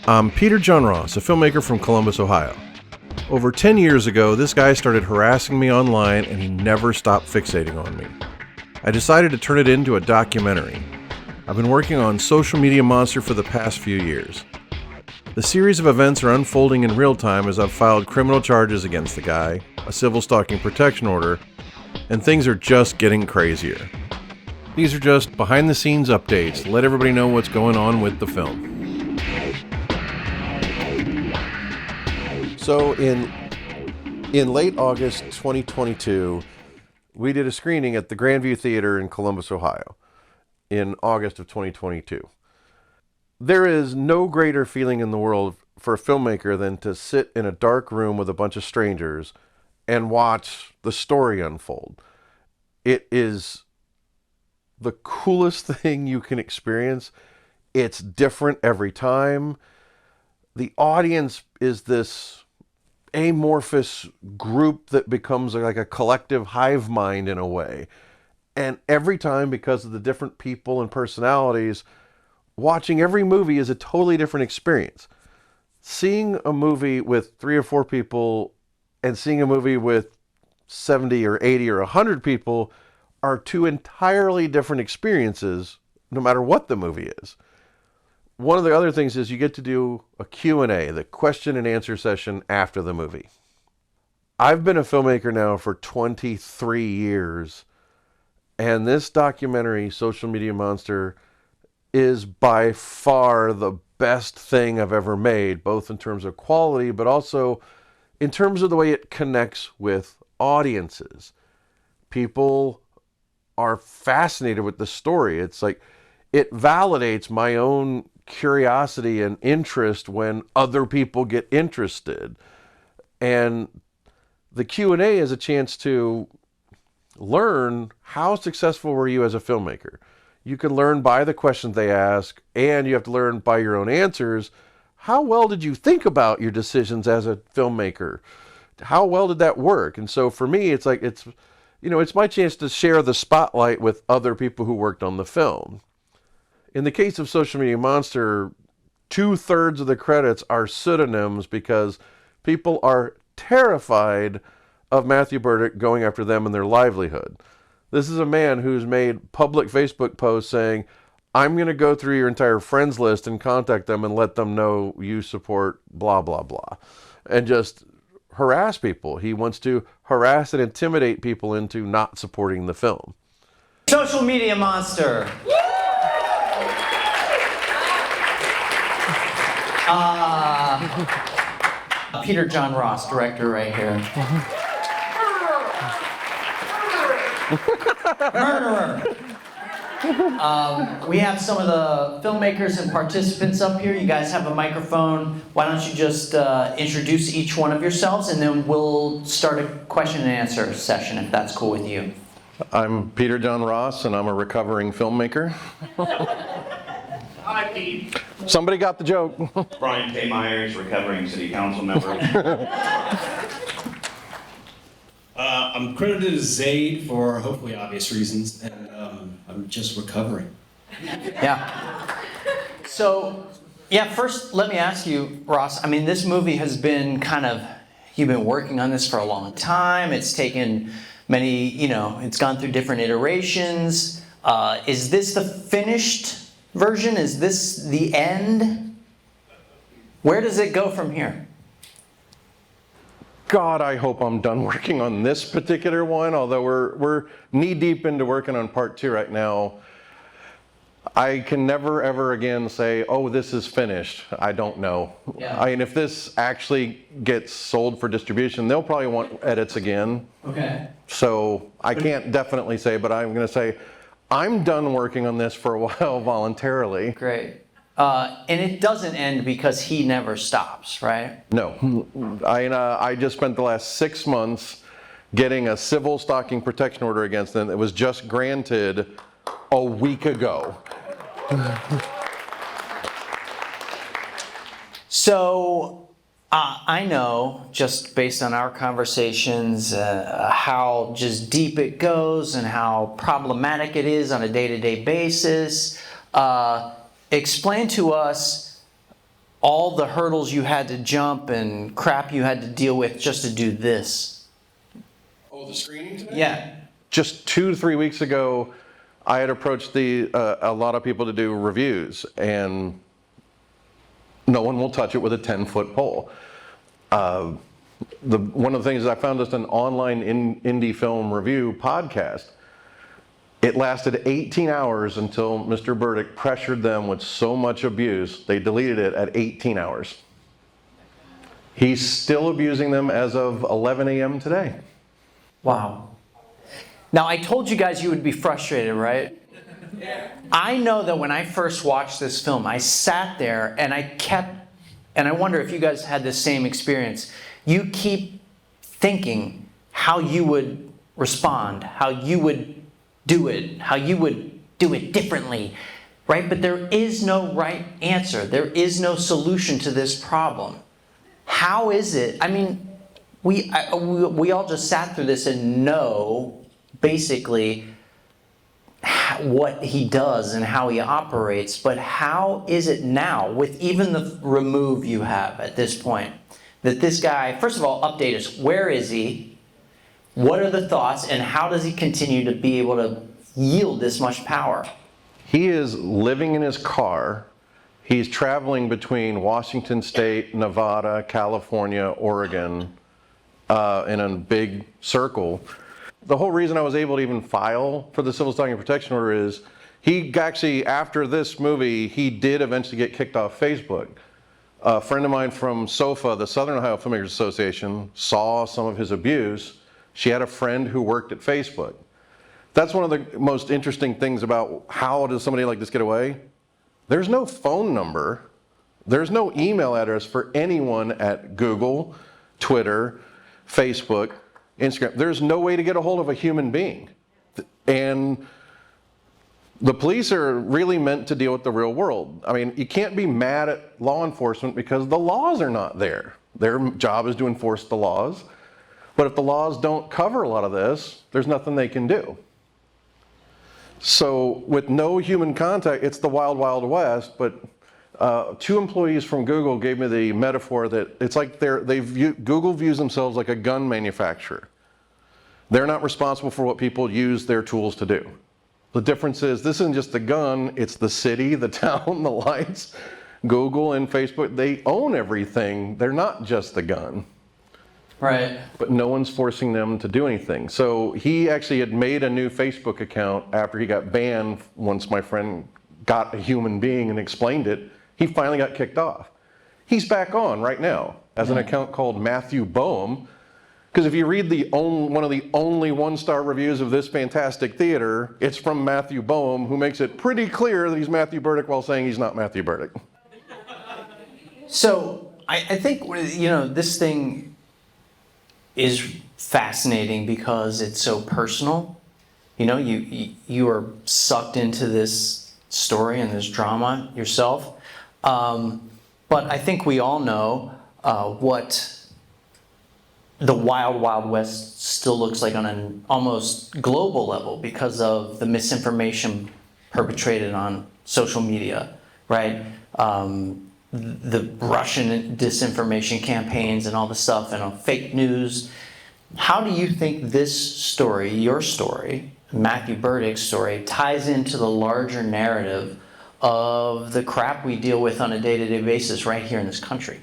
I'm Peter John Ross, a filmmaker from Columbus, Ohio. Over 10 years ago, this guy started harassing me online and he never stopped fixating on me. I decided to turn it into a documentary. I've been working on Social Media Monster for the past few years. The series of events are unfolding in real time as I've filed criminal charges against the guy, a Civil Stalking Protection Order, and things are just getting crazier. These are just behind-the-scenes updates to let everybody know what's going on with the film. So in late August 2022, we did a screening at the Grandview Theater in Columbus, Ohio, in August of 2022. There is no greater feeling in the world for a filmmaker than to sit in a dark room with a bunch of strangers and watch the story unfold. It is the coolest thing you can experience. It's different every time. The audience is this amorphous group that becomes like a collective hive mind in a way. And every time, because of the different people and personalities, watching every movie is a totally different experience. Seeing a movie with 3 or 4 people and seeing a movie with 70 or 80 or 100 people are 2 entirely different experiences, no matter what the movie is. One of the other things is you get to do a Q&A, the question and answer session after the movie. I've been a filmmaker now for 23 years, and this documentary, Social Media Monster, is by far the best thing I've ever made, both in terms of quality, but also in terms of the way it connects with audiences. People are fascinated with the story. It's like, it validates my own curiosity and interest when other people get interested. And the Q&A is a chance to learn how successful were you as a filmmaker. You can learn by the questions they ask, and you have to learn by your own answers. How well did you think about your decisions as a filmmaker? How well did that work? And so for me, it's like, it's my chance to share the spotlight with other people who worked on the film. In the case of Social Media Monster, 2/3 of the credits are pseudonyms because people are terrified of Matthew Berdyck going after them and their livelihood. This is a man who's made public Facebook posts saying, I'm going to go through your entire friends list and contact them and let them know you support blah, blah, blah, and just harass people. He wants to harass and intimidate people into not supporting the film. Social Media Monster. Peter John Ross, director right here. Murderer. We have some of the filmmakers and participants up here. You guys have a microphone. Why don't you just introduce each one of yourselves, and then we'll start a question and answer session, if that's cool with you. I'm Peter John Ross, and I'm a recovering filmmaker. Hi, Pete. Somebody got the joke. Brian K. Myers, recovering city council member. I'm credited as Zaid for hopefully obvious reasons, and I'm just recovering. Yeah. So, first let me ask you, Ross, I mean, this movie has been you've been working on this for a long time. It's taken many, it's gone through different iterations. Is this the finished version? Is this the end? Where does it go from here? God, I hope I'm done working on this particular one, although we're knee-deep into working on part 2 right now. I can never, ever again say, oh, this is finished. I don't know. Yeah. I mean, if this actually gets sold for distribution, they'll probably want edits again. Okay. So I can't definitely say, but I'm going to say, I'm done working on this for a while voluntarily. Great. And it doesn't end because he never stops, right? No. I just spent the last 6 months getting a Civil Stalking Protection Order against them that was just granted a week ago. So I know, just based on our conversations, how just deep it goes and how problematic it is on a day-to-day basis. Explain to us all the hurdles you had to jump and crap you had to deal with just to do this? Oh, the screening today? Yeah. Just 2 to 3 weeks ago, I had approached a lot of people to do reviews, and no one will touch it with a 10-foot pole. One of the things is I found just an online indie film review podcast. It lasted 18 hours until Mr. Berdyck pressured them with so much abuse, they deleted it at 18 hours. He's still abusing them as of 11 a.m. today. Wow. Now, I told you guys you would be frustrated, right? I know that when I first watched this film, I sat there and I wonder if you guys had the same experience. You keep thinking how you would respond, how you would do it, how you would do it differently, right? But there is no right answer. There is no solution to this problem. How is it? I mean, we all just sat through this and know basically what he does and how he operates, but how is it now, with even the remove you have at this point, that this guy, first of all, update us. Where is he? What are the thoughts, and how does he continue to be able to yield this much power? He is living in his car. He's traveling between Washington State, Nevada, California, Oregon, in a big circle. The whole reason I was able to even file for the Civil Stalking Protection Order is he actually, after this movie, he did eventually get kicked off Facebook. A friend of mine from SOFA, the Southern Ohio Filmmakers Association, saw some of his abuse. She had a friend who worked at Facebook. That's one of the most interesting things about how does somebody like this get away? There's no phone number. There's no email address for anyone at Google, Twitter, Facebook, Instagram. There's no way to get a hold of a human being. And the police are really meant to deal with the real world. I mean, you can't be mad at law enforcement because the laws are not there. Their job is to enforce the laws. But if the laws don't cover a lot of this, there's nothing they can do. So with no human contact, it's the wild, wild west. But 2 employees from Google gave me the metaphor that it's like Google views themselves like a gun manufacturer. They're not responsible for what people use their tools to do. The difference is this isn't just the gun, it's the city, the town, the lights. Google and Facebook, they own everything. They're not just the gun. Right. But no one's forcing them to do anything. So he actually had made a new Facebook account after he got banned. Once my friend got a human being and explained it, he finally got kicked off. He's back on right now as an account called Matthew Berdyck. Because if you read one of the only 1-star reviews of this fantastic theater, it's from Matthew Berdyck, who makes it pretty clear that he's Matthew Berdyck while saying he's not Matthew Berdyck. So I think, you know, this thing is fascinating because it's so personal. You know, you are sucked into this story and this drama yourself. But I think we all know what the wild, wild west still looks like on an almost global level because of the misinformation perpetrated on social media, right? The Russian disinformation campaigns and all the stuff and fake news. How do you think this story, your story, Matthew Berdyck's story, ties into the larger narrative of the crap we deal with on a day-to-day basis right here in this country?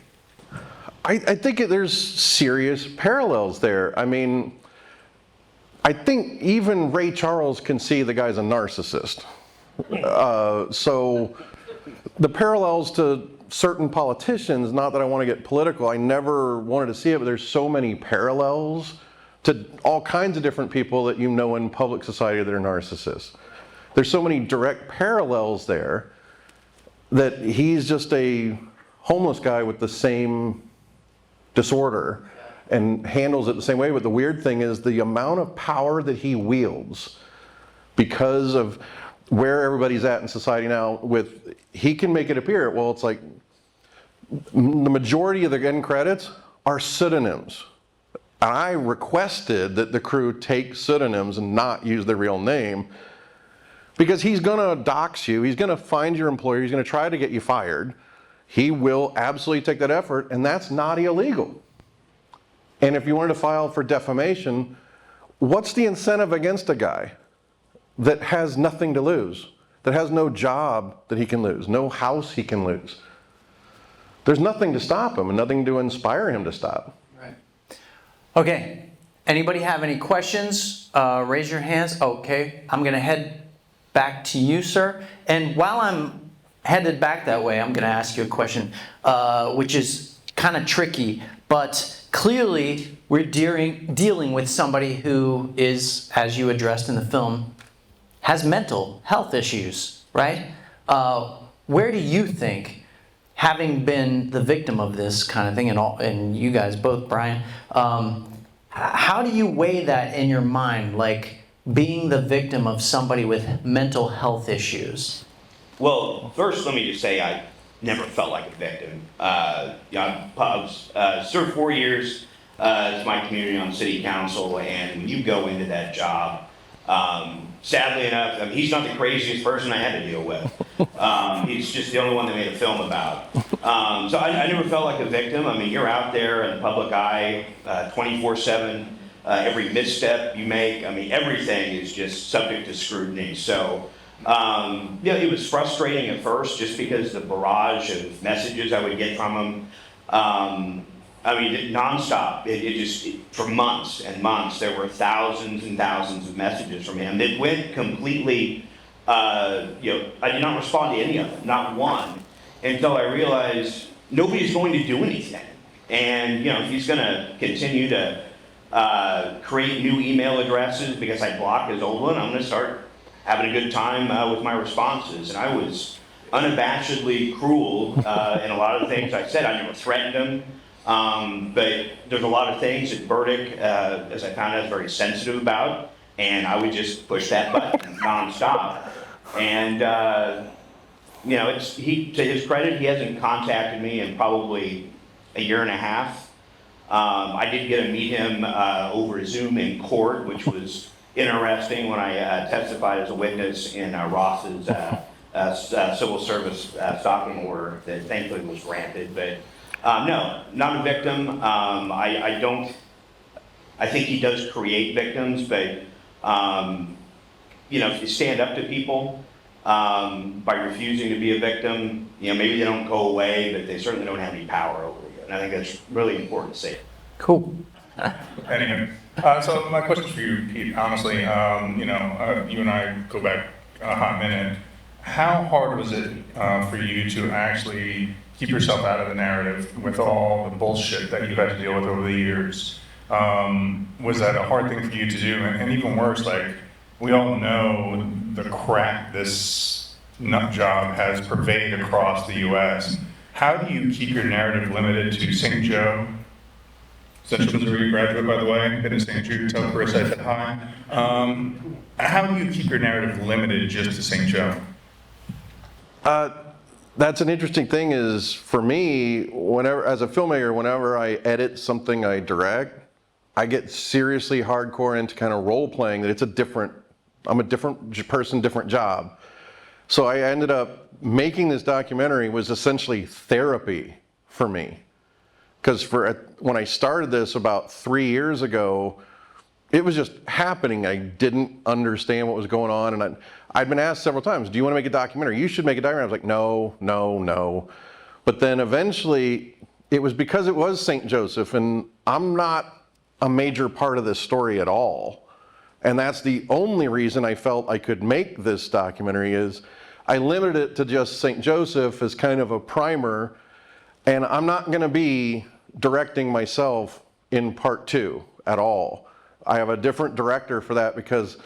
I think there's serious parallels there. I mean, I think even Ray Charles can see the guy's a narcissist. So the parallels to certain politicians, not that I want to get political, I never wanted to see it, but there's so many parallels to all kinds of different people that you know in public society that are narcissists. There's so many direct parallels there that he's just a homeless guy with the same disorder and handles it the same way. But the weird thing is the amount of power that he wields because of where everybody's at in society now, he can make it appear, well, it's like the majority of the end credits are pseudonyms. And I requested that the crew take pseudonyms and not use their real name because he's gonna dox you, he's gonna find your employer, he's gonna try to get you fired. he will absolutely take that effort, and that's not illegal. And if you wanted to file for defamation, what's the incentive against a guy that has nothing to lose, that has no job that he can lose, no house he can lose? There's nothing to stop him and nothing to inspire him to stop. Right. Okay. Anybody have any questions? Raise your hands. Okay. I'm going to head back to you, sir. And while I'm headed back that way, I'm going to ask you a question, which is kind of tricky, but clearly we're dealing with somebody who is, as you addressed in the film, has mental health issues, right? Where do you think, having been the victim of this kind of thing, and you guys both, Brian, how do you weigh that in your mind, like being the victim of somebody with mental health issues? Well, first, let me just say I never felt like a victim. I served 4 years as my community on city council, and when you go into that job, sadly enough, I mean, he's not the craziest person I had to deal with. He's just the only one they made a film about. So I never felt like a victim. I mean, you're out there in the public eye 24/7. Every misstep you make, I mean, everything is just subject to scrutiny. So, yeah, it was frustrating at first just because the barrage of messages I would get from him. I mean, nonstop. For months and months, there were thousands and thousands of messages from him that went completely, I did not respond to any of them, not one, until I realized nobody's going to do anything. And, if he's going to continue to create new email addresses because I blocked his old one, I'm going to start having a good time with my responses. And I was unabashedly cruel in a lot of the things I said. I never threatened him. But there's a lot of things that Berdyck, as I found out, is very sensitive about, and I would just push that button nonstop. And to his credit, he hasn't contacted me in probably a year and a half. I did get to meet him over Zoom in court, which was interesting when I testified as a witness in Ross's civil service stalking order that thankfully was granted, but. No, not a victim. I think he does create victims, but, if you stand up to people by refusing to be a victim, maybe they don't go away, but they certainly don't have any power over you. And I think that's really important to say. Cool. Anyway, so my question for you, Pete, honestly, you and I go back a hot minute. How hard was it for you to actually keep yourself out of the narrative with all the bullshit that you've had to deal with over the years? Was that a hard thing for you to do? And even worse, like, we all know the crap this nut job has pervaded across the U.S. How do you keep your narrative limited to St. Joe? Central Missouri graduate, by the way, been in St. Jude, tell Chris I said hi. How do you keep your narrative limited just to St. Joe? That's an interesting thing is, for me, as a filmmaker, whenever I edit something I direct, I get seriously hardcore into kind of role playing that I'm a different person, different job. So I ended up making this documentary was essentially therapy for me. Because when I started this about 3 years ago, it was just happening. I didn't understand what was going on, and I'd been asked several times, do you want to make a documentary? You should make a documentary. I was like, no. But then eventually, it was because it was St. Joseph, and I'm not a major part of this story at all. And that's the only reason I felt I could make this documentary is I limited it to just St. Joseph as kind of a primer, and I'm not going to be directing myself in part 2 at all. I have a different director for that because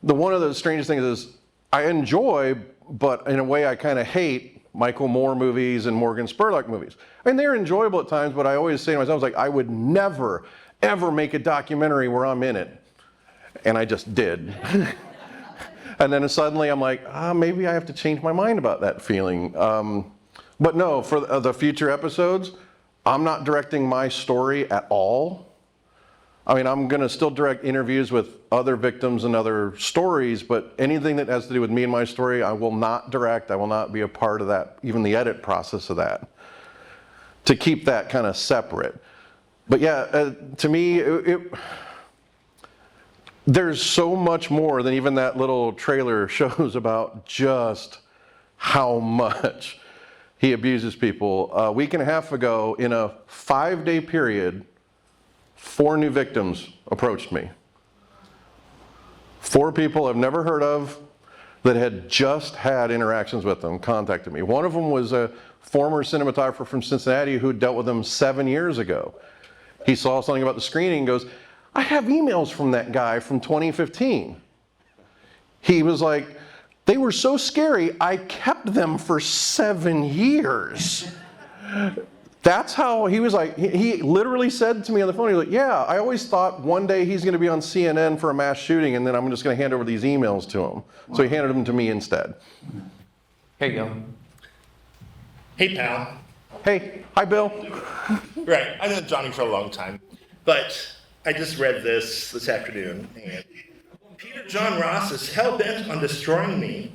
one of the strangest things is I enjoy, but in a way I kind of hate Michael Moore movies and Morgan Spurlock movies. I mean, they're enjoyable at times, but I always say to myself, I would never, ever make a documentary where I'm in it. And I just did. And then suddenly I'm like, maybe I have to change my mind about that feeling. But no, for the future episodes, I'm not directing my story at all. I mean, I'm going to still direct interviews with other victims and other stories, but anything that has to do with me and my story, I will not direct. I will not be a part of that, even the edit process of that. to keep that kind of separate. But yeah, to me, there's so much more than even that little trailer shows about just how much he abuses people. A week and a half ago, in a 5-day period, 4 new victims approached me. 4 people I've never heard of that had just had interactions with them contacted me. One of them was a former cinematographer from Cincinnati who dealt with them 7 years ago. He saw something about the screening and goes, I have emails from that guy from 2015. He was like, they were so scary, I kept them for 7 years. That's how he was like, he literally said to me on the phone, he was like, yeah, I always thought one day he's going to be on CNN for a mass shooting and then I'm just going to hand over these emails to him. So he handed them to me instead. Here you go. Hey, pal. Hey, hi, Bill. Right, I've known Johnny for a long time, but I just read this afternoon, and Peter John Ross is hell-bent on destroying me,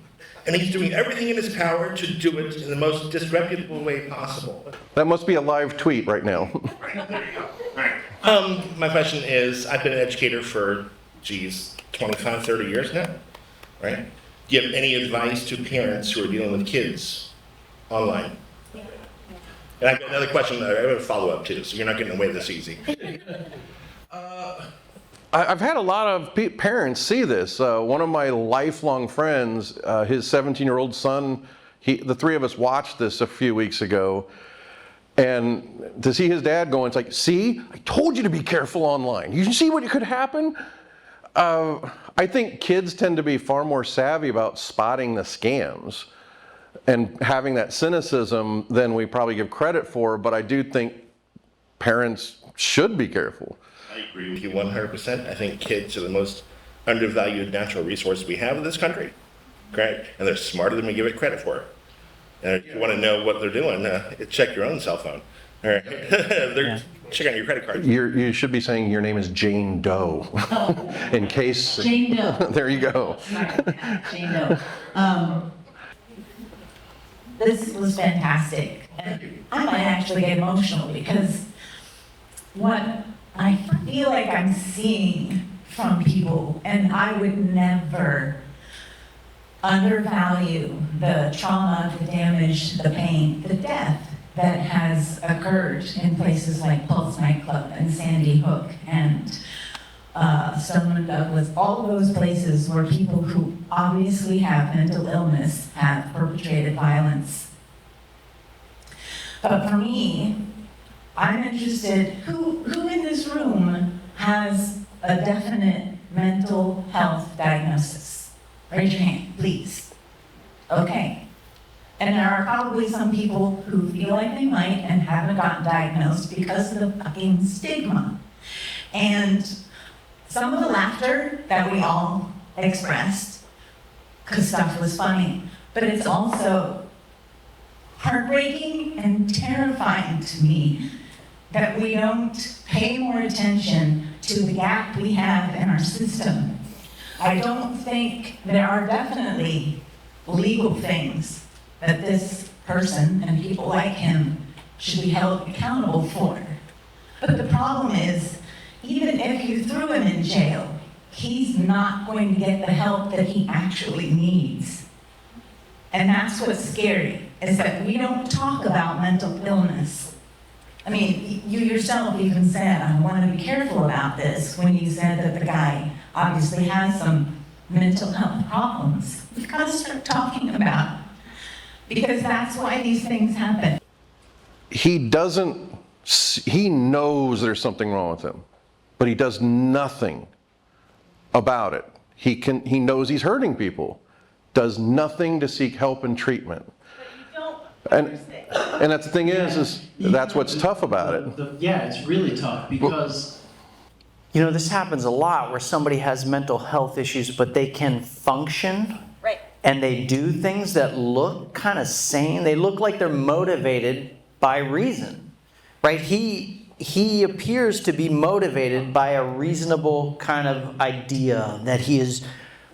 and he's doing everything in his power to do it in the most disreputable way possible. That must be a live tweet right now. Right, there you go. Right. My question is, I've been an educator for, 25, 30 years now, right? Do you have any advice to parents who are dealing with kids online? And I've got another question, I have a follow-up too, so you're not getting away this easy. I've had a lot of parents see this. One of my lifelong friends, his 17-year-old son, the 3 of us watched this a few weeks ago, and to see his dad going, it's like, see, I told you to be careful online. You see what could happen? I think kids tend to be far more savvy about spotting the scams and having that cynicism than we probably give credit for, but I do think parents should be careful. I agree with you 100%. I think kids are the most undervalued natural resource we have in this country, right? And they're smarter than we give it credit for. And if you want to know what they're doing, check your own cell phone. All right. Check on your credit card. You should be saying your name is Jane Doe, in case. Jane Doe. There you go. Right, Jane Doe. This was fantastic. And I might actually get emotional because what I feel like I'm seeing from people, and I would never undervalue the trauma, the damage, the pain, the death that has occurred in places like Pulse Nightclub and Sandy Hook and Stoneman Douglas, all of those places where people who obviously have mental illness have perpetrated violence. But for me, I'm interested, who in this room has a definite mental health diagnosis? Raise your hand, please. Okay. And there are probably some people who feel like they might and haven't gotten diagnosed because of the fucking stigma. And some of the laughter that we all expressed, because stuff was funny, but it's also heartbreaking and terrifying to me that we don't pay more attention to the gap we have in our system. I don't think there are definitely legal things that this person and people like him should be held accountable for. But the problem is, even if you threw him in jail, he's not going to get the help that he actually needs. And that's what's scary, is that we don't talk about mental illness. I mean, you yourself even said, I want to be careful about this, when you said that the guy obviously has some mental health problems. We've got to start talking about it, because that's why these things happen. He knows there's something wrong with him, but he does nothing about it. He knows he's hurting people, does nothing to seek help and treatment. And that's the thing is that's what's tough about it. Yeah, it's really tough because You know, this happens a lot where somebody has mental health issues, but they can function. Right. And they do things that look kind of sane. They look like they're motivated by reason, right? He appears to be motivated by a reasonable kind of idea that he is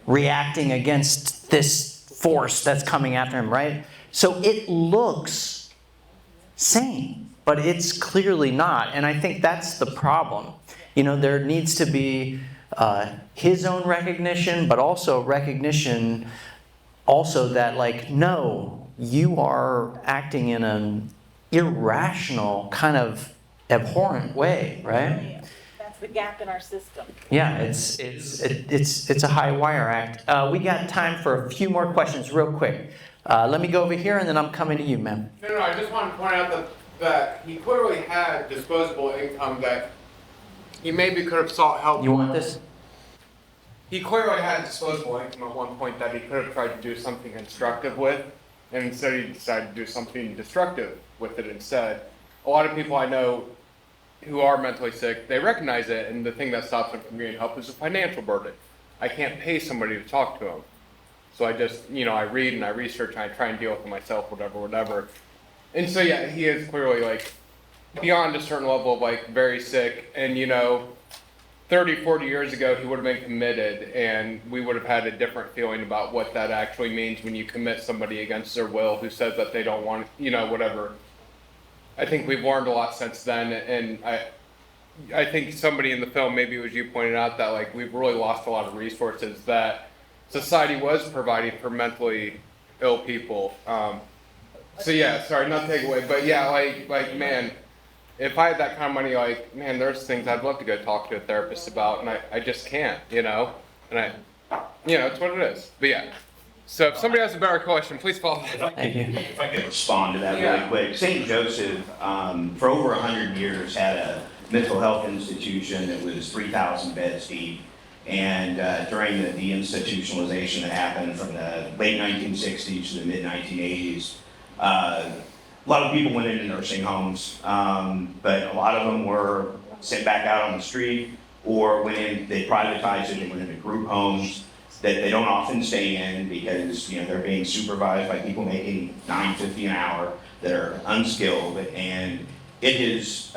reacting against this force that's coming after him, right? So it looks sane. but it's clearly not. And I think that's the problem. You know, there needs to be his own recognition, but also recognition also that, like, no, you are acting in an irrational, kind of abhorrent way, right? That's the gap in our system. Yeah, it's a high wire act. We got time for a few more questions real quick. Let me go over here and then I'm coming to you, ma'am. No, I just want to point out that he clearly had disposable income that he maybe could have sought help. You want this? He clearly had disposable income at one point that he could have tried to do something constructive with, and instead he decided to do something destructive with it instead. A lot of people I know who are mentally sick, they recognize it, and the thing that stops them from getting help is a financial burden. I can't pay somebody to talk to them. So I just, I read and I research and I try and deal with it myself, whatever. And so yeah, he is clearly like beyond a certain level of like very sick, and 30, 40 years ago, he would have been committed, and we would have had a different feeling about what that actually means when you commit somebody against their will who says that they don't want, whatever. I think we've learned a lot since then, and I think somebody in the film, maybe it was you, pointed out that like we've really lost a lot of resources that society was providing for mentally ill people. So yeah, sorry, not to take away, but yeah, like man, if I had that kind of money, like, man, there's things I'd love to go talk to a therapist about, and I just can't, and it's what it is. But yeah, so if somebody has a better question, please follow that. Thank you. If I could respond to that really quick. St. Joseph, for over 100 years, had a mental health institution that was 3,000 beds deep. And during the deinstitutionalization that happened from the late 1960s to the mid-1980s, a lot of people went into nursing homes, but a lot of them were sent back out on the street, or they privatized it and went into group homes that they don't often stay in because they're being supervised by people making $9.50 an hour that are unskilled, and it has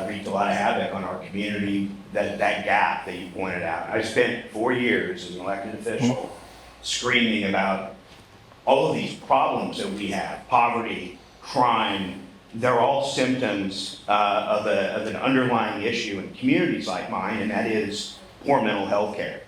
wreaked a lot of havoc on our community. That gap that you pointed out. I spent 4 years as an elected official screaming about all of these problems that we have: poverty, crime. They're all symptoms of an underlying issue in communities like mine, and that is poor mental health care.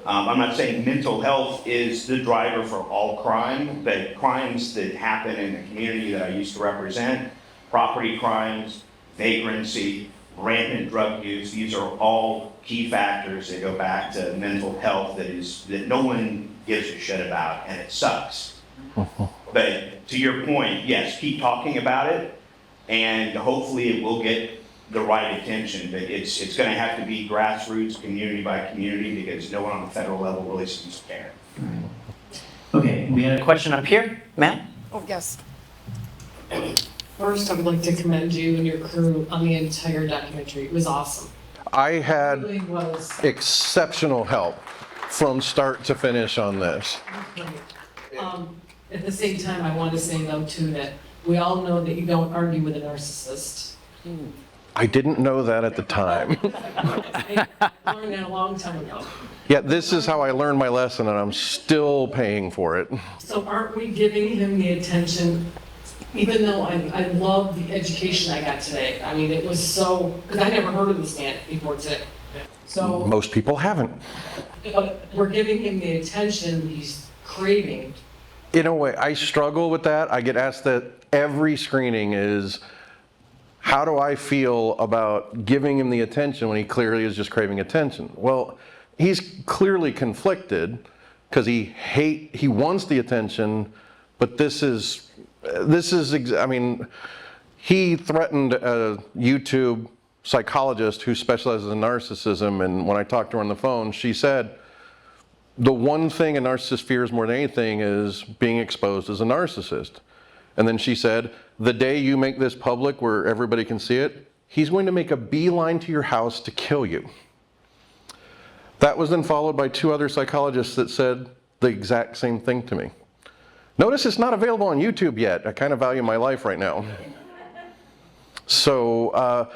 I'm not saying mental health is the driver for all crime, but crimes that happen in the community that I used to represent, property crimes, vagrancy, rampant drug use, these are all key factors that go back to mental health that no one gives a shit about, and it sucks. But to your point, yes, keep talking about it, and hopefully it will get the right attention, but it's going to have to be grassroots, community by community, because no one on the federal level really seems to care. Okay, we had a question up here. Matt? Oh, yes. First, I would like to commend you and your crew on the entire documentary. It was awesome. I It had really was. exceptional help from start to finish on this. At the same time, I want to say though too that we all know that you don't argue with a narcissist. I didn't know that at the time. I learned that a long time ago. Yeah, this is how I learned my lesson, and I'm still paying for it. So aren't we giving him the attention? Even though I love the education I got today. I mean, it was so, because I never heard of this man before today. So, Most people haven't. but we're giving him the attention he's craving. In a way, I struggle with that. I get asked that every screening is, how do I feel about giving him the attention when he clearly is just craving attention? Well, he's clearly conflicted because he wants the attention, but he threatened a YouTube psychologist who specializes in narcissism, and when I talked to her on the phone, she said, the one thing a narcissist fears more than anything is being exposed as a narcissist. And then she said, the day you make this public where everybody can see it, he's going to make a beeline to your house to kill you. That was then followed by 2 other psychologists that said the exact same thing to me. Notice it's not available on YouTube yet. I kind of value my life right now. So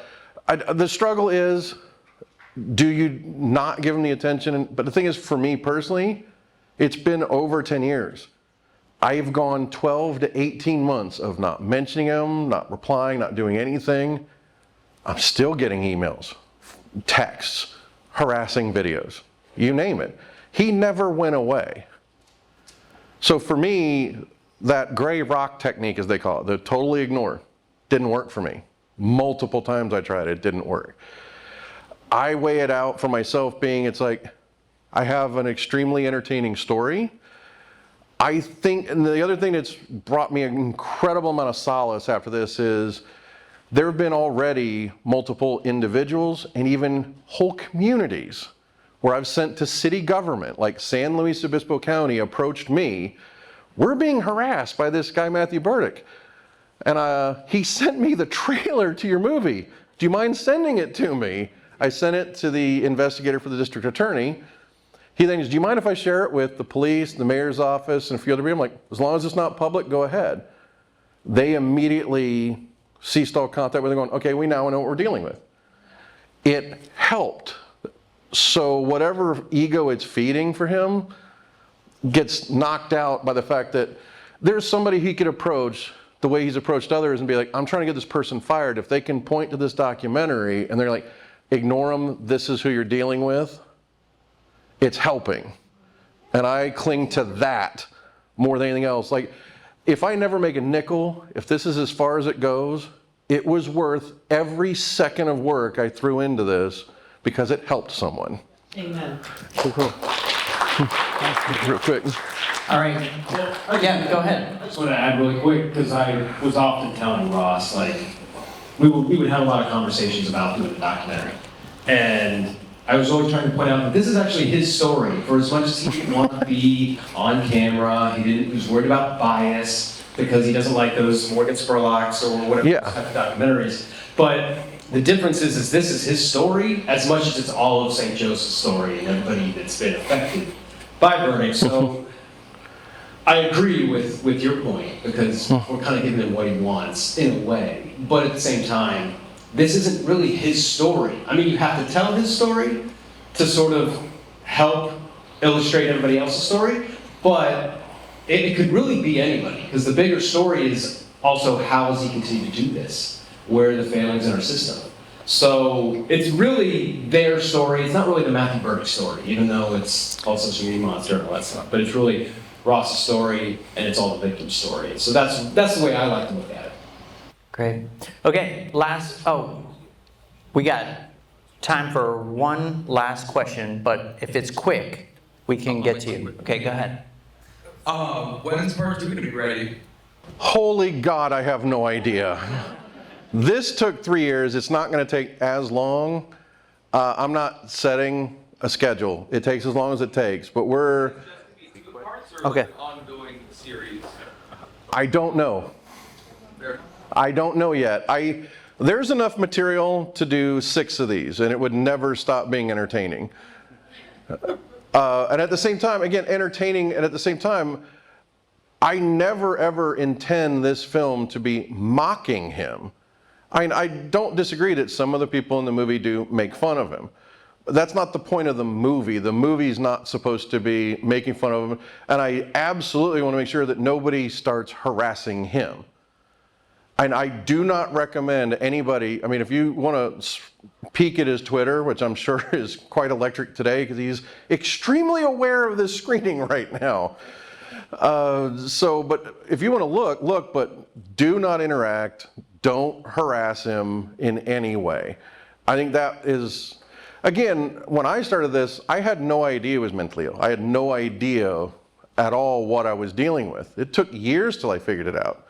the struggle is, do you not give them the attention? But the thing is, for me personally, it's been over 10 years. I've gone 12 to 18 months of not mentioning him, not replying, not doing anything. I'm still getting emails, texts, harassing videos, you name it. He never went away. So for me, that gray rock technique, as they call it, the totally ignore, didn't work for me. Multiple times I tried, it didn't work. I weigh it out for myself being, it's like, I have an extremely entertaining story. I think, and the other thing that's brought me an incredible amount of solace after this is there have been already multiple individuals and even whole communities where I've sent to city government, like San Luis Obispo County approached me, we're being harassed by this guy, Matthew Berdyck. And he sent me the trailer to your movie. Do you mind sending it to me? I sent it to the investigator for the district attorney. He then goes, do you mind if I share it with the police, the mayor's office, and a few other people? I'm like, as long as it's not public, go ahead. They immediately ceased all contact with it, going, okay, we now know what we're dealing with. It helped. So whatever ego it's feeding for him gets knocked out by the fact that there's somebody he could approach the way he's approached others and be like, I'm trying to get this person fired. If they can point to this documentary and they're like, ignore them, this is who you're dealing with, it's helping. And I cling to that more than anything else. Like, if I never make a nickel, if this is as far as it goes, it was worth every second of work I threw into this because it helped someone. Amen. Cool. Real quick. All right. Yeah, go ahead. I just want to add really quick, because I was often telling Ross, like, we would have a lot of conversations about doing the documentary. And I was always trying to point out that this is actually his story. For as much as he didn't want to be on camera, he was worried about bias because he doesn't like those Morgan Spurlocks or whatever type of documentaries. But the difference is this is his story as much as it's all of St. Joseph's story and everybody that's been affected by Berdyck. So I agree with your point, because we're kind of giving him what he wants in a way. But at the same time, this isn't really his story. I mean, you have to tell his story to sort of help illustrate everybody else's story, but it could really be anybody, because the bigger story is also how does he continue to do this? Where are the failings in our system? So it's really their story. It's not really the Matthew Berdyck story, even though it's all social media monster and all that stuff. But it's really Ross's story, and it's all the victim's story. So that's the way I like to look at it. Great. Okay, we got time for one last question, but if it's quick, we can get to you. Okay, go ahead. When is part 2 going to be ready? Holy God, I have no idea. This took 3 years. It's not going to take as long. I'm not setting a schedule. It takes as long as it takes, but we're... Okay. Ongoing series. I don't know. I don't know yet. There's enough material to do 6 of these, and it would never stop being entertaining. And at the same time, again, entertaining, and at the same time, I never ever intend this film to be mocking him. I don't disagree that some of the people in the movie do make fun of him. That's not the point of the movie. The movie's not supposed to be making fun of him. And I absolutely want to make sure that nobody starts harassing him. And I do not recommend anybody, I mean, if you want to peek at his Twitter, which I'm sure is quite electric today because he's extremely aware of this screening right now. But if you want to look, but do not interact. Don't harass him in any way. I think that is... Again, when I started this, I had no idea he was mentally ill. I had no idea at all what I was dealing with. It took years till I figured it out.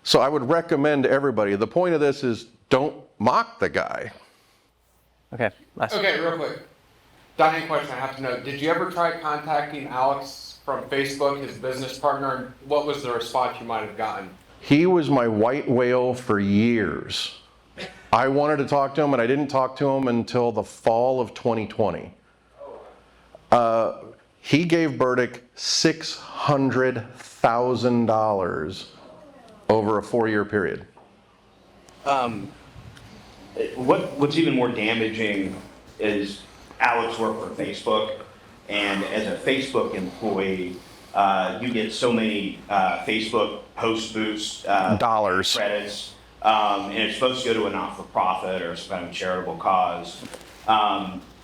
So I would recommend to everybody, the point of this is don't mock the guy. Okay, Okay, real quick. Dying question I have to know. Did you ever try contacting Alex from Facebook, his business partner, and what was the response you might have gotten? He was my white whale for years. I wanted to talk to him, and I didn't talk to him until the fall of 2020. He gave Berdyck $600,000 over a 4-year period. What's even more damaging is Alex worked for Facebook, and as a Facebook employee, You get so many Facebook post boost Dollars. credits, and it's supposed to go to a not-for-profit or some kind of charitable cause.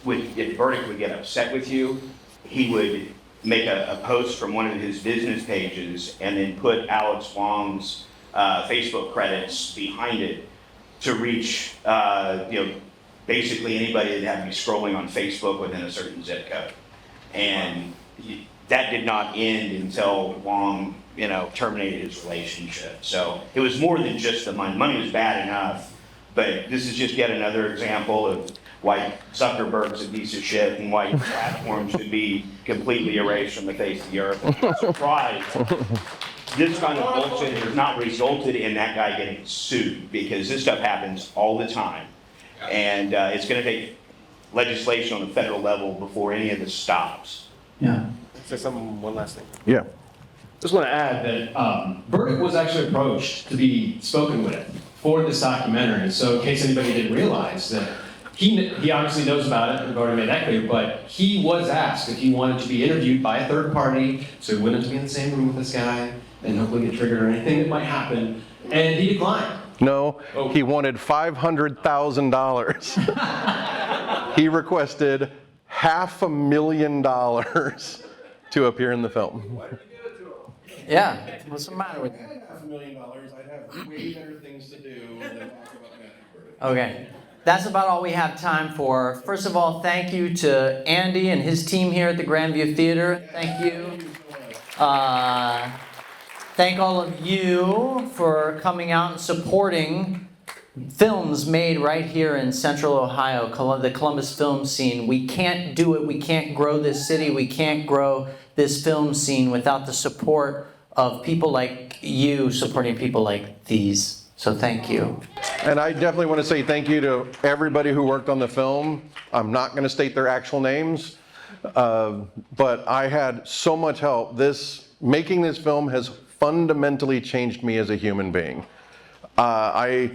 If Berdyck would get upset with you, he would make a post from one of his business pages and then put Alex Wong's Facebook credits behind it to reach, basically anybody that had to be scrolling on Facebook within a certain zip code. And that did not end until Wong, terminated his relationship. So it was more than just the money. Money was bad enough, but this is just yet another example of why Zuckerberg's a piece of shit and why platforms should be completely erased from the face of the earth. I'm surprised this kind of bullshit has not resulted in that guy getting sued, because this stuff happens all the time. And it's going to take legislation on the federal level before any of this stops. Yeah. Say one last thing. Yeah. Just want to add that Berdyck was actually approached to be spoken with for this documentary. So in case anybody didn't realize that he obviously knows about it, we've already made that clear, but he was asked if he wanted to be interviewed by a third party, so he wouldn't have to be in the same room with this guy and hopefully get triggered or anything that might happen, and he declined. No, he wanted $500,000. He requested $500,000 to appear in the film. Yeah, what's the matter with you? $500,000, I'd have way better things to do than talk about Matthew Berdyck. Okay, that's about all we have time for. First of all, thank you to Andy and his team here at the Grandview Theater. Thank you. Thank all of you for coming out and supporting films made right here in Central Ohio, the Columbus film scene. We can't do it. We can't grow this city. We can't grow this film scene without the support of people like you supporting people like these. So thank you. And I definitely want to say thank you to everybody who worked on the film. I'm not going to state their actual names, but I had so much help. Making this film has fundamentally changed me as a human being. I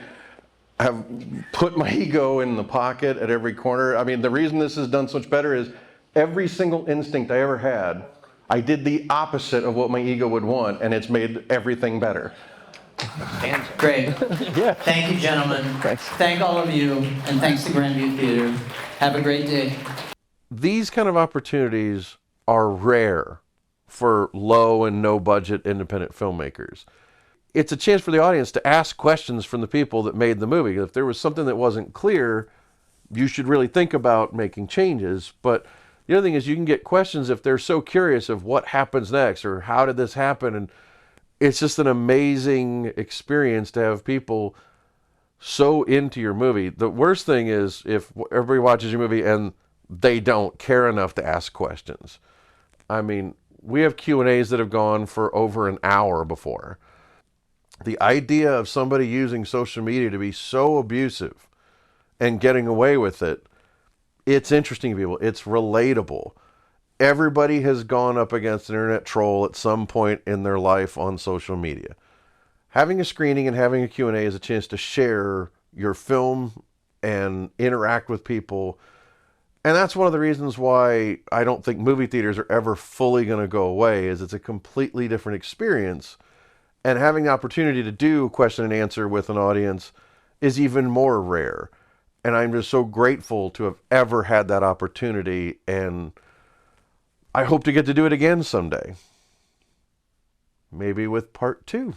have put my ego in the pocket at every corner. I mean, the reason this is done so much better is every single instinct I ever had, I did the opposite of what my ego would want, and it's made everything better. Great. Yeah. Thank you, gentlemen. Thanks. Thank all of you, and thanks to Grandview Theater. Have a great day. These kind of opportunities are rare for low and no budget independent filmmakers. It's a chance for the audience to ask questions from the people that made the movie. If there was something that wasn't clear, you should really think about making changes. But the other thing is you can get questions if they're so curious of what happens next or how did this happen. And it's just an amazing experience to have people so into your movie. The worst thing is if everybody watches your movie and they don't care enough to ask questions. I mean, we have Q&As that have gone for over an hour before. The idea of somebody using social media to be so abusive and getting away with it, it's interesting to people. It's relatable. Everybody has gone up against an internet troll at some point in their life on social media. Having a screening and having a Q&A is a chance to share your film and interact with people. And that's one of the reasons why I don't think movie theaters are ever fully going to go away, is it's a completely different experience. And having the opportunity to do question and answer with an audience is even more rare. And I'm just so grateful to have ever had that opportunity. And I hope to get to do it again someday. Maybe with part 2.